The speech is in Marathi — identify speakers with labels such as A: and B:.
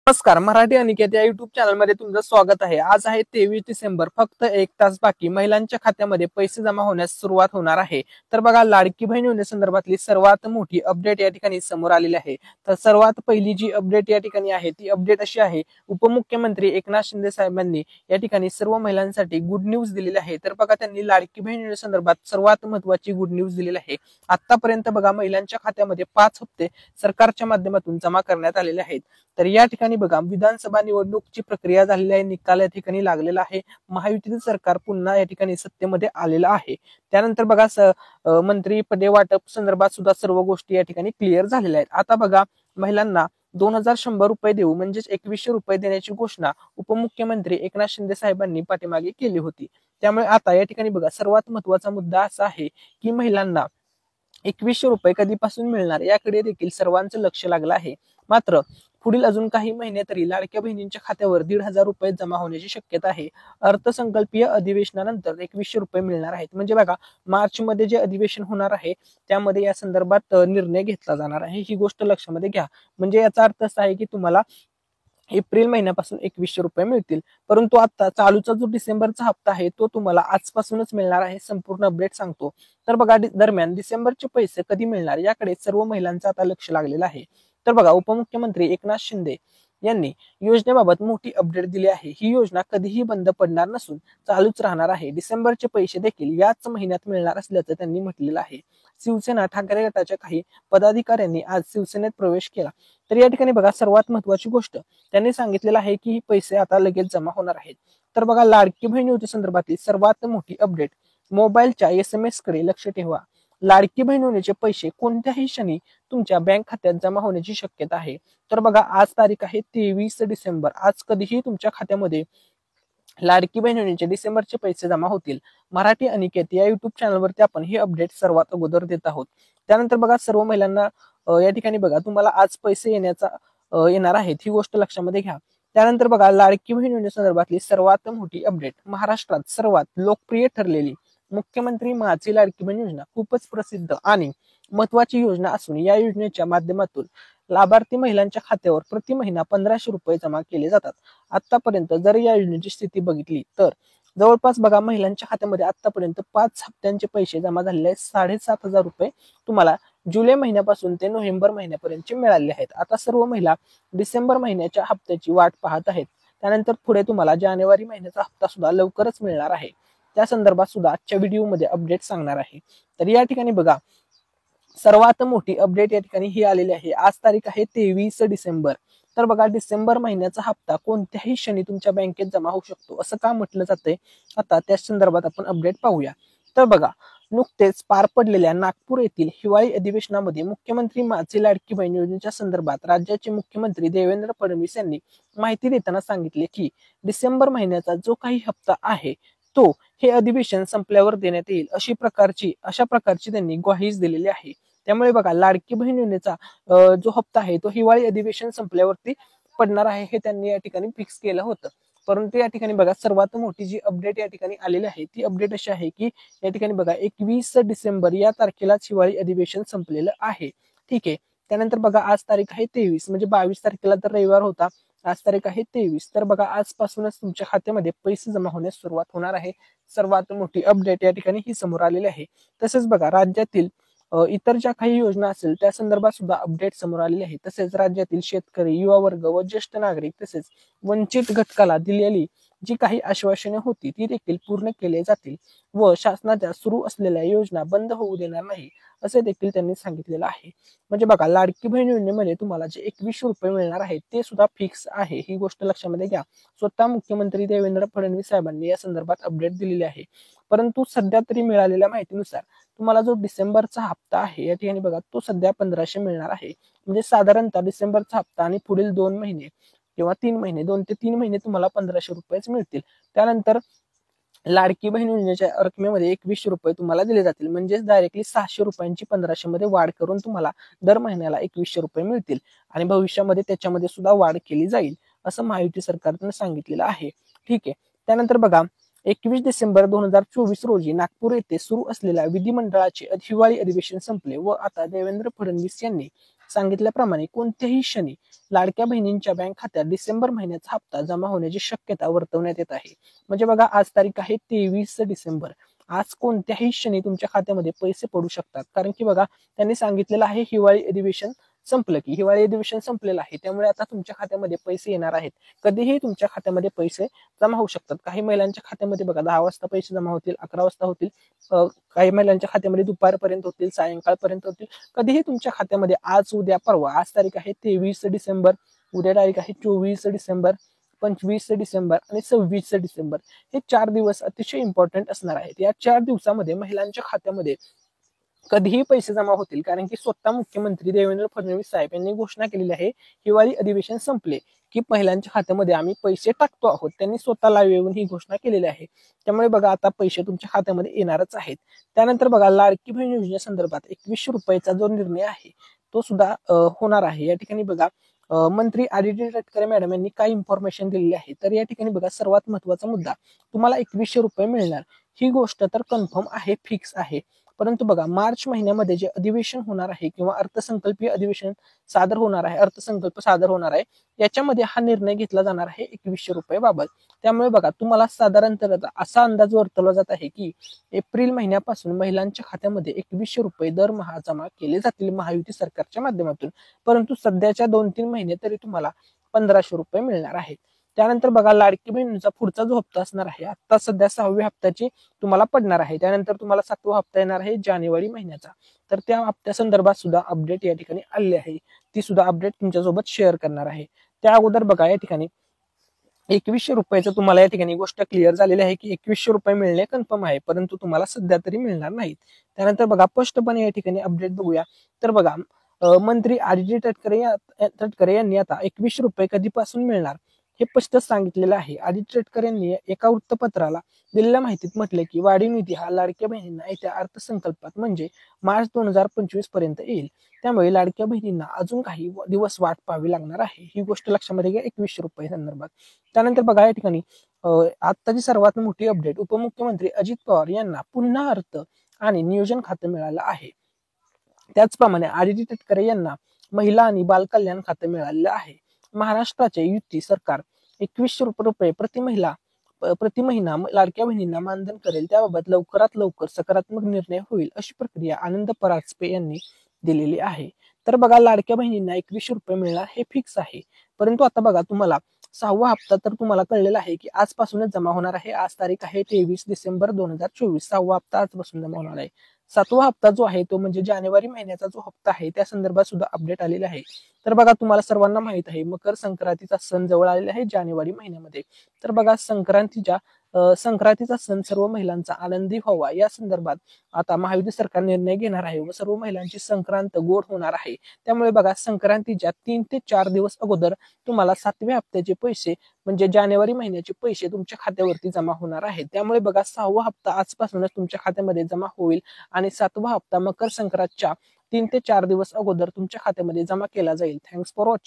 A: नमस्कार. मराठी अनिकेत या युट्यूब चॅनलमध्ये तुमचं स्वागत आहे. आज आहे 23 डिसेंबर. फक्त 1 तास बाकी महिलांच्या खात्यामध्ये पैसे जमा होण्यास सुरुवात होणार आहे. तर बघा, लाडकी बहीण योजनेसंदर्भातली सर्वात मोठी अपडेट या ठिकाणी समोर आलेली आहे. तर सर्वात पहिली जी अपडेट या ठिकाणी आहे ती अपडेट अशी आहे, उपमुख्यमंत्री एकनाथ शिंदे साहेबांनी या ठिकाणी सर्व महिलांसाठी गुड न्यूज दिलेली आहे. तर बघा, त्यांनी लाडकी बहीण योजनेसंदर्भात सर्वात महत्वाची गुड न्यूज दिलेली आहे. आतापर्यंत बघा, महिलांच्या खात्यामध्ये 5 हप्ते सरकारच्या माध्यमातून जमा करण्यात आलेले आहेत. तर या ठिकाणी बघा, विधानसभा निवडणुकीची प्रक्रिया झालेली आहे, निकाल या ठिकाणी लागलेला आहे. महायुतीचं सरकार पुन्हा या ठिकाणी सत्तेमध्ये आलेलं आहे. त्यानंतर बघा, मंत्री पदे वाटप संदर्भात सुद्धा सर्व गोष्टी या ठिकाणी क्लिअर झालेल्या आहेत. आता बघा, महिलांना 2100 रुपये देऊ म्हणजेच 2100 रुपये देण्याची घोषणा उपमुख्यमंत्री एकनाथ शिंदे साहेबांनी पाठीमागे केली होती. त्यामुळे आता या ठिकाणी बघा, सर्वात महत्वाचा मुद्दा असा आहे की महिलांना 2100 रुपये कधीपासून मिळणार याकडे देखील सर्वांचं लक्ष लागलं आहे. मात्र पुढील अजून काही महिने तरी लाडक्या बहिणींच्या खात्यावर 1500 रुपये जमा होण्याची शक्यता आहे. अर्थसंकल्पीय अधिवेशनानंतर 2100 रुपये मिळणार आहेत. म्हणजे बघा, मार्च मध्ये जे अधिवेशन होणार आहे त्यामध्ये या संदर्भात निर्णय घेतला जाणार आहे. ही गोष्ट लक्षामध्ये घ्या. म्हणजे याचा अर्थ असा आहे की तुम्हाला एप्रिल महिन्यापासून 2100 रुपये मिळतील. परंतु आता चालूचा जो डिसेंबरचा हप्ता आहे तो तुम्हाला आजपासूनच मिळणार आहे. संपूर्ण अपडेट सांगतो. तर बघा, दरम्यान डिसेंबरचे पैसे कधी मिळणार याकडे सर्व महिलांचं आता लक्ष लागलेलं आहे. तर बघा, उपमुख्यमंत्री एकनाथ शिंदे यांनी योजनेबाबत मोठी अपडेट दिली आहे. ही योजना कधीही बंद पडणार नसून चालूच राहणार आहे. डिसेंबरचे पैसे देखील याच महिन्यात मिळणार असल्याचं त्यांनी म्हटलेलं आहे. शिवसेना ठाकरे गटाच्या काही पदाधिकाऱ्यांनी आज शिवसेनेत प्रवेश केला. तर या ठिकाणी बघा, सर्वात महत्वाची गोष्ट त्यांनी सांगितलेलं आहे की पैसे आता लगेच जमा होणार आहेत. तर बघा, लाडकी बहीण योजनेसंदर्भातली सर्वात मोठी अपडेट, मोबाईलच्या SMS कडे लक्ष ठेवा. लाडकी बहीण योजनेचे पैसे कोणत्याही क्षणी तुमच्या बँक खात्यात जमा होण्याची शक्यता आहे. तर बघा, आज तारीख आहे 23 डिसेंबर. आज कधीही तुमच्या खात्यामध्ये लाडकी बहीण योजनेचे डिसेंबरचे पैसे जमा होतील. मराठी अनिकेत या युट्यूब चॅनलवरती आपण ही अपडेट सर्वात अगोदर देत आहोत. त्यानंतर बघा, सर्व महिलांना या ठिकाणी बघा, तुम्हाला आज पैसे येणार आहेत ही गोष्ट लक्षामध्ये घ्या. त्यानंतर बघा, लाडकी बहीण योजनेसंदर्भातली सर्वात मोठी अपडेट, महाराष्ट्रात सर्वात लोकप्रिय ठरलेली मुख्यमंत्री माझी लाडकी बहीण योजना खूपच प्रसिद्ध आणि महत्वाची योजना असून या योजनेच्या माध्यमातून लाभार्थी महिलांच्या खात्यावर प्रति महिना 1500 रुपये जमा केले जातात. आतापर्यंत जर या योजनेची स्थिती बघितली तर जवळपास बघा, महिलांच्या खात्यामध्ये आतापर्यंत 5 हप्त्यांचे पैसे जमा झालेले आहेत. 7500 रुपये तुम्हाला जुलै महिन्यापासून ते नोव्हेंबर महिन्यापर्यंतचे मिळाले आहेत. आता सर्व महिला डिसेंबर महिन्याच्या हप्त्याची वाट पाहत आहेत. त्यानंतर पुढे तुम्हाला जानेवारी महिन्याचा हप्ता सुद्धा लवकरच मिळणार आहे. त्या संदर्भात सुद्धा आजच्या व्हिडिओमध्ये अपडेट सांगणार आहे. तर या ठिकाणी बघा, सर्वात मोठी अपडेट या ठिकाणी ही आलेली आहे. आज तारीख आहे 23 डिसेंबर. तर बघा, डिसेंबर महिन्याचा हप्ता कोणत्याही क्षणी तुमच्या बँकेत जमा होऊ शकतो असं का म्हटलं जातंय, आता त्या संदर्भात आपण अपडेट पाहूया. तर बघा, नुकतेच पार पडलेल्या नागपूर येथील हिवाळी अधिवेशनामध्ये मुख्यमंत्री माझी लाडकी बहीण योजनेच्या संदर्भात राज्याचे मुख्यमंत्री देवेंद्र फडणवीस यांनी माहिती देताना सांगितले की डिसेंबर महिन्याचा जो काही हप्ता आहे तो हे अधिवेशन संपल्यावर देण्यात येईल. अशा प्रकारची त्यांनी ग्वाहीच दिलेली आहे. त्यामुळे बघा, लाडकी बहीण योजनेचा जो हप्ता आहे तो हिवाळी अधिवेशन संपल्यावरती पडणार आहे हे त्यांनी या ठिकाणी फिक्स केलं होतं. परंतु या ठिकाणी बघा, सर्वात मोठी जी अपडेट या ठिकाणी आलेली आहे ती अपडेट अशी आहे की या ठिकाणी बघा, 21 डिसेंबर या तारखेलाच हिवाळी अधिवेशन संपलेलं आहे. ठीक आहे. त्यानंतर बघा, आज तारीख आहे 23, म्हणजे 22 तारखेला तर रविवार होता. आज तारीख आहे 23. तर बघा, आजपासूनच तुमच्या खात्यामध्ये पैसे जमा होण्यास सुरुवात होणार आहे. सर्वात मोठी अपडेट या ठिकाणी ही समोर आलेली आहे. तसेच बघा, राज्यातील इतर ज्या काही योजना असेल त्या संदर्भात सुद्धा अपडेट समोर आलेले आहे. तसेच राज्यातील शेतकरी, युवा वर्ग व ज्येष्ठ नागरिक तसेच वंचित घटकाला दिलेली जी काही आश्वासने होती ती देखील पूर्ण केले जातील व शासनाच्या सुरू असलेल्या योजना बंद होऊ देणार नाही असे देखील त्यांनी सांगितलेलं आहे. म्हणजे बघा, लाडकी बहीण योजनेमध्ये तुम्हाला जे 2100 रुपये मिळणार आहेत ते सुद्धा फिक्स आहे. ही गोष्ट लक्षामध्ये घ्या. स्वतः मुख्यमंत्री देवेंद्र फडणवीस साहेबांनी या संदर्भात अपडेट दिलेली आहे. परंतु सध्या तरी मिळालेल्या माहितीनुसार तुम्हाला जो डिसेंबरचा हप्ता आहे या ठिकाणी बघा, तो सध्या 1500 मिळणार आहे. म्हणजे साधारणतः डिसेंबरचा हप्ता आणि पुढील 2 महिने किंवा 3 महिने, 2 ते 3 महिने तुम्हाला 1500 रुपयेच मिळतील. त्यानंतर लाडकी बहीण योजनेच्या रकमेमध्ये 2100 रुपये तुम्हाला दिले जातील. म्हणजेच डायरेक्टली 600 रुपयांची 1500 मध्ये वाढ करून तुम्हाला दर महिन्याला 2100 रुपये मिळतील आणि भविष्यामध्ये त्याच्यामध्ये सुद्धा वाढ केली जाईल असं महायुती सरकारने सांगितलेलं आहे. ठीक आहे. त्यानंतर बघा, 21 डिसेंबर 2024 रोजी नागपूर येथे सुरू असलेल्या विधिमंडळाचे हिवाळी अधिवेशन संपले व आता देवेंद्र फडणवीस यांनी सांगितल्याप्रमाणे कोणत्याही क्षणी लाडक्या बहिणींच्या बँक खात्यात डिसेंबर महिन्याचा हप्ता जमा होण्याची शक्यता वर्तवण्यात येत आहे. म्हणजे बघा, आज तारीख आहे 23 डिसेंबर. आज कोणत्याही क्षणी तुमच्या खात्यामध्ये पैसे पडू शकतात, कारण की बघा, त्यांनी सांगितलेलं आहे हिवाळी अधिवेशन संपलं, की हिवाळी अधिवेशन संपलेलं आहे, त्यामुळे आता तुमच्या खात्यामध्ये पैसे येणार आहेत. कधीही तुमच्या खात्यामध्ये पैसे जमा होऊ शकतात. काही महिलांच्या खात्यामध्ये बघा 10 वाजता पैसे जमा होतील, 11 वाजता होतील, काही महिलांच्या खात्यामध्ये दुपारपर्यंत होतील, सायंकाळपर्यंत होतील. कधीही तुमच्या खात्यामध्ये आज, उद्या, परवा, आज तारीख आहे 23 डिसेंबर, उद्या तारीख आहे 24 डिसेंबर, 25 डिसेंबर आणि 26 डिसेंबर. हे 4 दिवस अतिशय इम्पॉर्टंट असणार आहेत. या 4 दिवसामध्ये महिलांच्या खात्यामध्ये कधीही पैसे जमा होतील, कारण की स्वतः मुख्यमंत्री देवेंद्र फडणवीस साहेब यांनी घोषणा केलेली आहे, हिवाळी अधिवेशन संपले की महिलांच्या खात्यामध्ये आम्ही पैसे टाकतो आहोत. त्यांनी स्वतः लाईव्ह येऊन ही घोषणा केलेली आहे. त्यामुळे बघा, आता पैसे तुमच्या खात्यामध्ये येणारच आहेत. त्यानंतर बघा, लाडकी बहीण योजनेसंदर्भात 2100 रुपयाचा जो निर्णय आहे तो सुद्धा होणार आहे. या ठिकाणी बघा, मंत्री आदिती तटकरे मॅडम यांनी काय इन्फॉर्मेशन दिलेली आहे, तर या ठिकाणी बघा, सर्वात महत्वाचा मुद्दा, तुम्हाला 2100 रुपये मिळणार ही गोष्ट तर कन्फर्म आहे, फिक्स आहे. परंतु बघा, मार्च महिन्यामध्ये जे अधिवेशन होणार आहे किंवा अर्थसंकल्पीय अधिवेशन सादर होणार आहे, अर्थसंकल्प सादर होणार आहे, याच्यामध्ये हा निर्णय घेतला जाणार आहे 2100 रुपये बाबत. त्यामुळे बघा, तुम्हाला साधारणतः असा अंदाज वर्तवला जात आहे की एप्रिल महिन्यापासून महिलांच्या खात्यामध्ये 2100 रुपये दरमहा जमा केले जातील महायुती सरकारच्या माध्यमातून. परंतु सध्याच्या 2-3 महिने तरी तुम्हाला 1500 रुपये मिळणार आहेत. त्यानंतर बघा, लाडकी बहिणीचा पुढचा जो हप्ता असणार आहे, आता सध्या 6व्या हप्त्याची तुम्हाला पडणार आहे. त्यानंतर तुम्हाला 7वा हप्ता येणार आहे जानेवारी महिन्याचा. तर त्या हप्त्या संदर्भात सुद्धा अपडेट या ठिकाणी आली आहे, ती सुद्धा अपडेट तुमच्यासोबत शेअर करणार आहे. त्या अगोदर बघा, या ठिकाणी 2100 रुपयाचं तुम्हाला या ठिकाणी गोष्ट क्लिअर झालेली आहे की 2100 रुपये मिळणे कन्फर्म आहे, परंतु तुम्हाला सध्या तरी मिळणार नाहीत. त्यानंतर बघा, स्पष्टपणे या ठिकाणी अपडेट बघूया. तर बघा, मंत्री आदिती तटकरे यांनी आता 2100 रुपये कधीपासून मिळणार हे स्पष्ट सांगितलेलं आहे. आदिती तटकरे यांनी एका वृत्तपत्राला दिलेल्या माहितीत म्हटले की वाढीव निधी हा लाडक्या बहिणींना येत्या अर्थसंकल्पात म्हणजे मार्च 2025 पर्यंत येईल. त्यामुळे लाडक्या बहिणींना अजून काही दिवस वाट पाहावी लागणार आहे. ही गोष्ट लक्षामध्ये घ्या 2100 रुपये संदर्भात. त्यानंतर बघा, या ठिकाणी आताची सर्वात मोठी अपडेट, उपमुख्यमंत्री अजित पवार यांना पुन्हा अर्थ आणि नियोजन खातं मिळालं आहे. त्याचप्रमाणे आदिती तटकरे यांना महिला आणि बाल कल्याण खातं मिळालेलं आहे. महाराष्ट्राचे युती सरकार 2100 रुपये प्रति महिना लाडक्या बहिणींना मानधन करेल, त्याबाबत लवकरात लवकर सकारात्मक निर्णय होईल, अशी प्रक्रिया आनंद परांजपे यांनी दिलेली आहे. तर बघा, लाडक्या बहिणींना 2100 रुपये मिळणार हे फिक्स आहे. परंतु आता बघा, तुम्हाला 6वा हप्ता तर तुम्हाला कळलेला आहे की आजपासूनच जमा होणार आहे. आज तारीख आहे 23 डिसेंबर 2024. 6वा हप्ता आजपासून जमा होणार आहे. 7वा हप्ता जो आहे तो म्हणजे जानेवारी महिन्याचा जो हप्ता आहे त्या संदर्भात सुद्धा अपडेट आलेला आहे. तर बघा, तुम्हाला सर्वांना माहित आहे, मकर संक्रांतीचा सण जवळ आलेला आहे जानेवारी महिन्यामध्ये. तर बघा, संक्रांतीचा सण सर्व महिलांचा आनंदी व्हावा या संदर्भात आता महायुती सरकार निर्णय घेणार आहे व सर्व महिलांची संक्रांत गोड होणार आहे. त्यामुळे बघा, संक्रांतीच्या 3 ते 4 दिवस अगोदर तुम्हाला 7व्या हप्त्याचे पैसे म्हणजे जानेवारी महिन्याचे पैसे तुमच्या खात्यावरती जमा होणार आहेत. त्यामुळे बघा, 6वा हप्ता आजपासूनच तुमच्या खात्यामध्ये जमा होईल आणि 7वा हप्ता मकर संक्रांतच्या 3 ते 4 दिवस अगोदर तुमच्या खात्यामध्ये जमा केला जाईल. Thanks for watching.